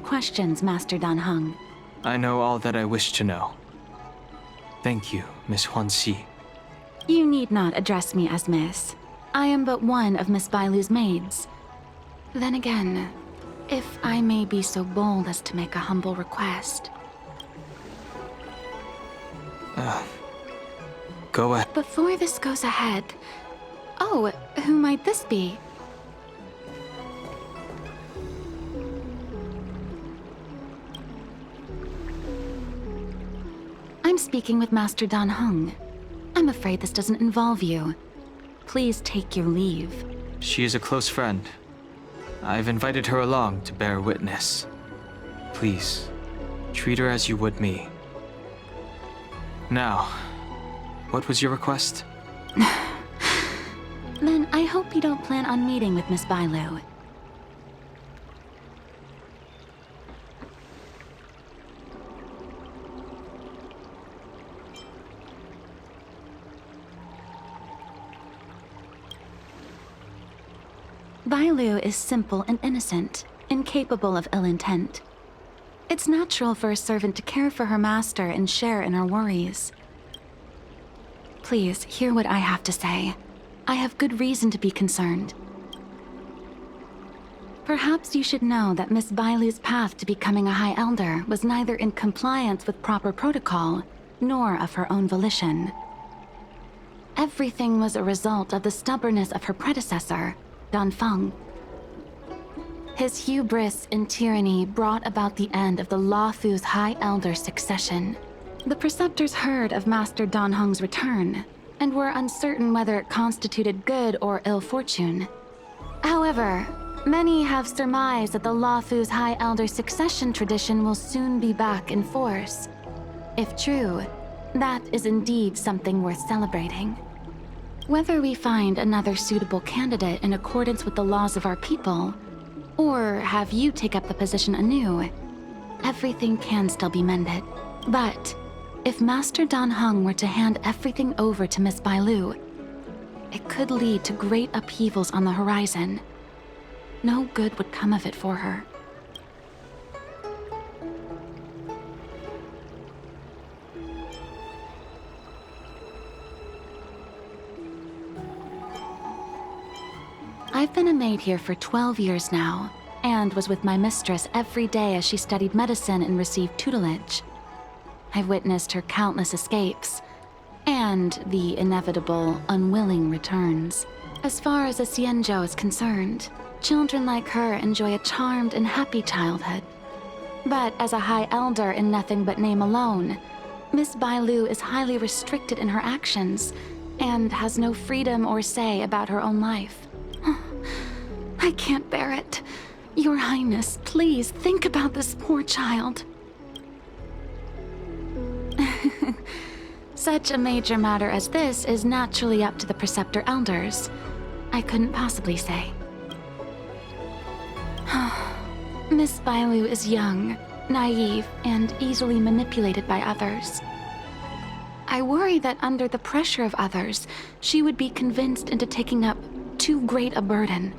questions, Master Dan Heng. I know all that I wish to know. Thank you, Miss Huanxi. You need not address me as Miss. I am but one of Miss Bailu's maids. Then again, if I may be so bold as to make a humble request. Go ahead. Before this goes ahead... Oh, who might this be? I'm speaking with Master Dan Heng. I'm afraid this doesn't involve you. Please take your leave. She is a close friend. I've invited her along to bear witness. Please, treat her as you would me. Now, what was your request? Then I hope you don't plan on meeting with Miss Bailu. Bailu is simple and innocent, incapable of ill intent. It's natural for a servant to care for her master and share in her worries. Please, hear what I have to say. I have good reason to be concerned. Perhaps you should know that Miss Bailu's path to becoming a High Elder was neither in compliance with proper protocol, nor of her own volition. Everything was a result of the stubbornness of her predecessor, Dan Feng. His hubris and tyranny brought about the end of the Luofu's High Elder succession. The preceptors heard of Master Dan Heng's return, and were uncertain whether it constituted good or ill fortune. However, many have surmised that the Luofu's High Elder succession tradition will soon be back in force. If true, that is indeed something worth celebrating. Whether we find another suitable candidate in accordance with the laws of our people, or have you take up the position anew, everything can still be mended. But if Master Dan Heng were to hand everything over to Miss Bailu, it could lead to great upheavals on the horizon. No good would come of it for her. I've been a maid here for 12 years now, and was with my mistress every day as she studied medicine and received tutelage. I've witnessed her countless escapes, and the inevitable, unwilling returns. As far as a Xianzhou is concerned, children like her enjoy a charmed and happy childhood. But as a High Elder in nothing but name alone, Miss Bailu is highly restricted in her actions, and has no freedom or say about her own life. I can't bear it. Your Highness, please think about this poor child. Such a major matter as this is naturally up to the Preceptor Elders. I couldn't possibly say. Miss Bailu is young, naive, and easily manipulated by others. I worry that under the pressure of others, she would be convinced into taking up too great a burden.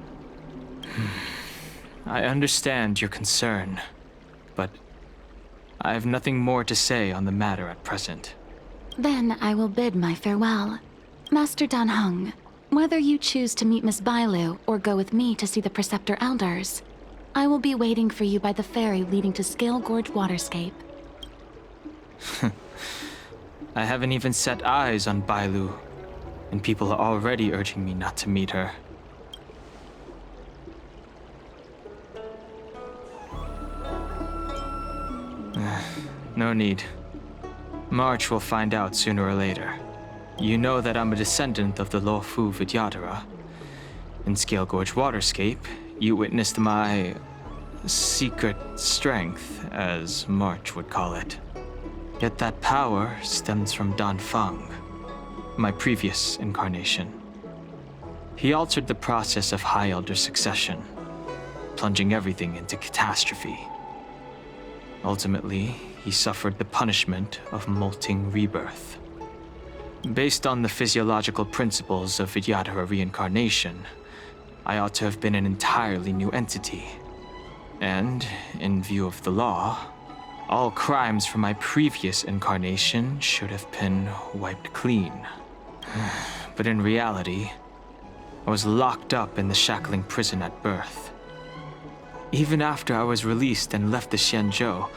I understand your concern, but I have nothing more to say on the matter at present. Then I will bid my farewell. Master Dan Heng, whether you choose to meet Miss Bailu or go with me to see the Preceptor Elders, I will be waiting for you by the ferry leading to Scale Gorge Waterscape. I haven't even set eyes on Bailu, and people are already urging me not to meet her. No need. March will find out sooner or later. You know that I'm a descendant of the Luofu Vidyadhara. In Scale Gorge Waterscape, you witnessed my secret strength, as March would call it. Yet that power stems from Dan Feng, my previous incarnation. He altered the process of High Elder succession, plunging everything into catastrophe. Ultimately, he suffered the punishment of molting rebirth. Based on the physiological principles of Vidyadhara reincarnation, I ought to have been an entirely new entity. And, in view of the law, all crimes from my previous incarnation should have been wiped clean. But in reality, I was locked up in the shackling prison at birth. Even after I was released and left the Xianzhou,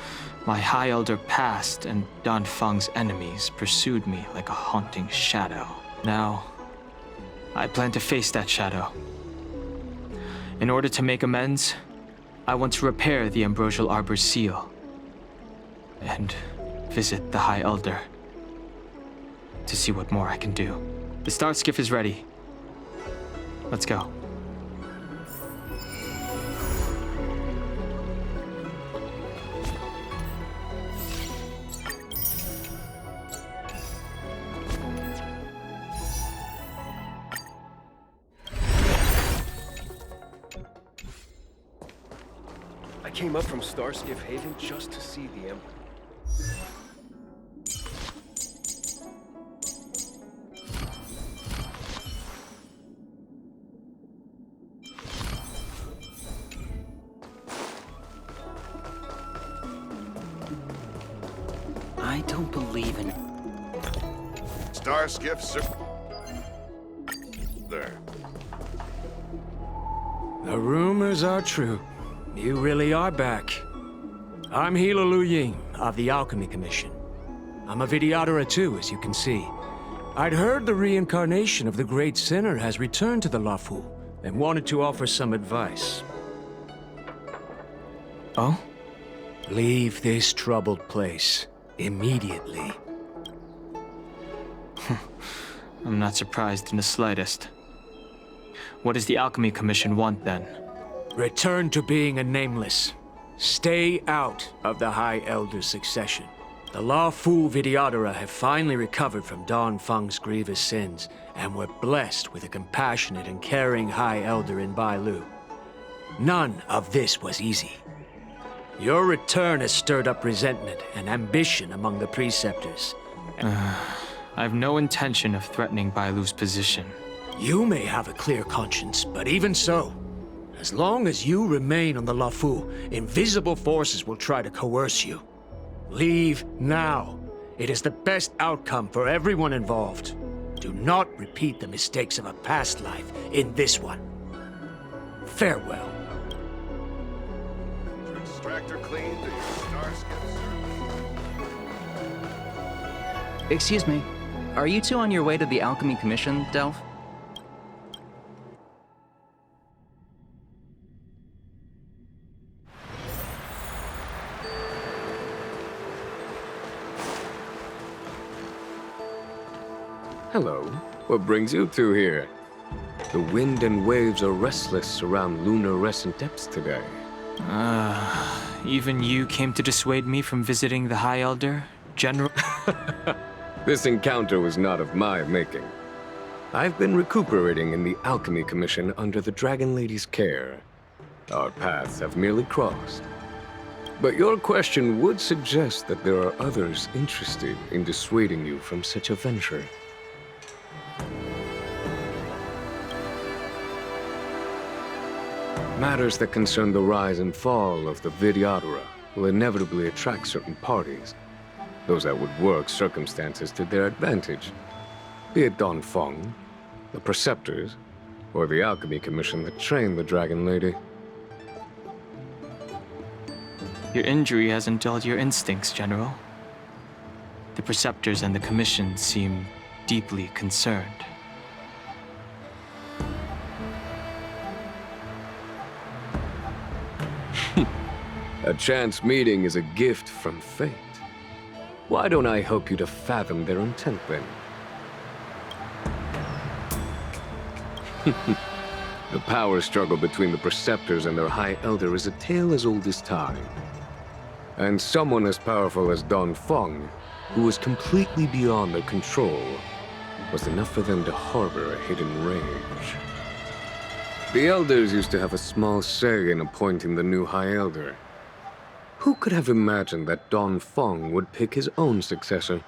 my High Elder past and Dan Feng's enemies pursued me like a haunting shadow. Now, I plan to face that shadow. In order to make amends, I want to repair the Ambrosial Arbor's seal and visit the High Elder to see what more I can do. The Star Skiff is ready. Let's go. I came up from Starskiff Haven just to see the Emperor. I don't believe in... Starskiff, sir. There. The rumors are true. You really are back. I'm Hila Lu Ying of the Alchemy Commission. I'm a Vidyadhara too, as you can see. I'd heard the reincarnation of the Great Sinner has returned to the Luofu and wanted to offer some advice. Oh? Leave this troubled place immediately. I'm not surprised in the slightest. What does the Alchemy Commission want then? Return to being a nameless. Stay out of the High Elder's succession. The Luofu Vidyadhara have finally recovered from Dan Feng's grievous sins, and were blessed with a compassionate and caring High Elder in Bailu. None of this was easy. Your return has stirred up resentment and ambition among the preceptors. I have no intention of threatening Bailu's position. You may have a clear conscience, but even so, as long as you remain on the Luofu, invisible forces will try to coerce you. Leave now. It is the best outcome for everyone involved. Do not repeat the mistakes of a past life in this one. Farewell. Extractor clean to your Starskiff, sir. Excuse me. Are you two on your way to the Alchemy Commission, Delph? Hello. What brings you two here? The wind and waves are restless around lunar-rescent depths today. Even you came to dissuade me from visiting the High Elder, General? This encounter was not of my making. I've been recuperating in the Alchemy Commission under the Dragon Lady's care. Our paths have merely crossed. But your question would suggest that there are others interested in dissuading you from such a venture. Matters that concern the rise and fall of the Vidyadhara will inevitably attract certain parties. Those that would work circumstances to their advantage. Be it Dan Feng, the Preceptors, or the Alchemy Commission that trained the Dragon Lady. Your injury hasn't dulled your instincts, General. The Preceptors and the Commission seem deeply concerned. A chance meeting is a gift from fate. Why don't I help you to fathom their intent, then? The power struggle between the Preceptors and their High Elder is a tale as old as time. And someone as powerful as Dan Feng, who was completely beyond their control, was enough for them to harbor a hidden rage. The Elders used to have a small say in appointing the new High Elder. Who could have imagined that Dan Feng would pick his own successor?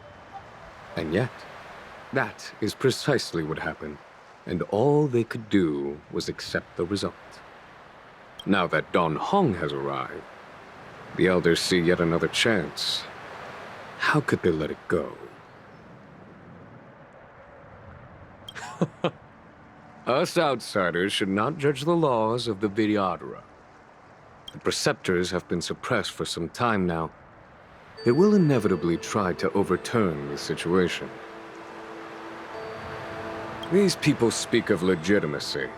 And yet, that is precisely what happened, and all they could do was accept the result. Now that Don Hong has arrived, the Elders see yet another chance. How could they let it go? Us outsiders should not judge the laws of the Vidyadhara. The Preceptors have been suppressed for some time now. They will inevitably try to overturn the situation. These people speak of legitimacy.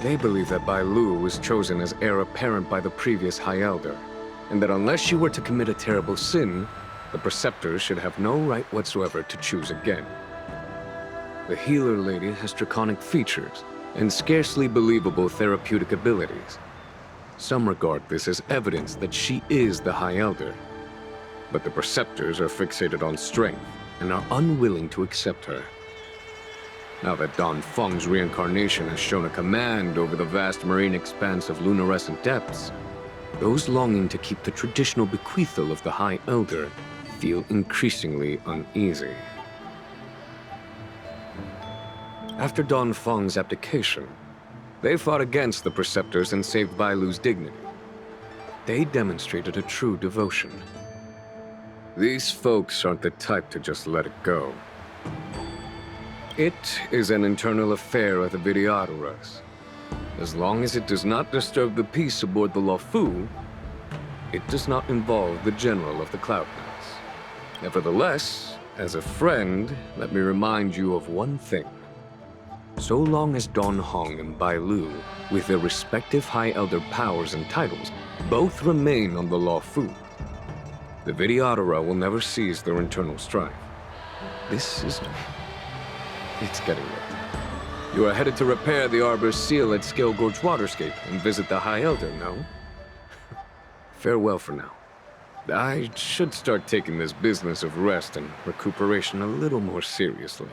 They believe that Bai Lu was chosen as heir apparent by the previous High Elder, and that unless you were to commit a terrible sin, the Preceptors should have no right whatsoever to choose again. The healer lady has draconic features and scarcely believable therapeutic abilities. Some regard this as evidence that she is the High Elder, but the Preceptors are fixated on strength and are unwilling to accept her. Now that Don Feng's reincarnation has shown a command over the vast marine expanse of luminescent depths, those longing to keep the traditional bequeathal of the High Elder feel increasingly uneasy. After Don Feng's abdication, they fought against the Preceptors and saved Bai Lu's dignity. They demonstrated a true devotion. These folks aren't the type to just let it go. It is an internal affair of the Vidyadharas. As long as it does not disturb the peace aboard the Luofu, it does not involve the General of the Cloud Knights. Nevertheless, as a friend, let me remind you of one thing. So long as Don Hong and Bai Lu, with their respective High Elder powers and titles, both remain on the Luofu, the Vidyadhara will never cease their internal strife. This is... it's getting late. You are headed to repair the Arbor's seal at Scale Gorge Waterscape and visit the High Elder, no? Farewell for now. I should start taking this business of rest and recuperation a little more seriously.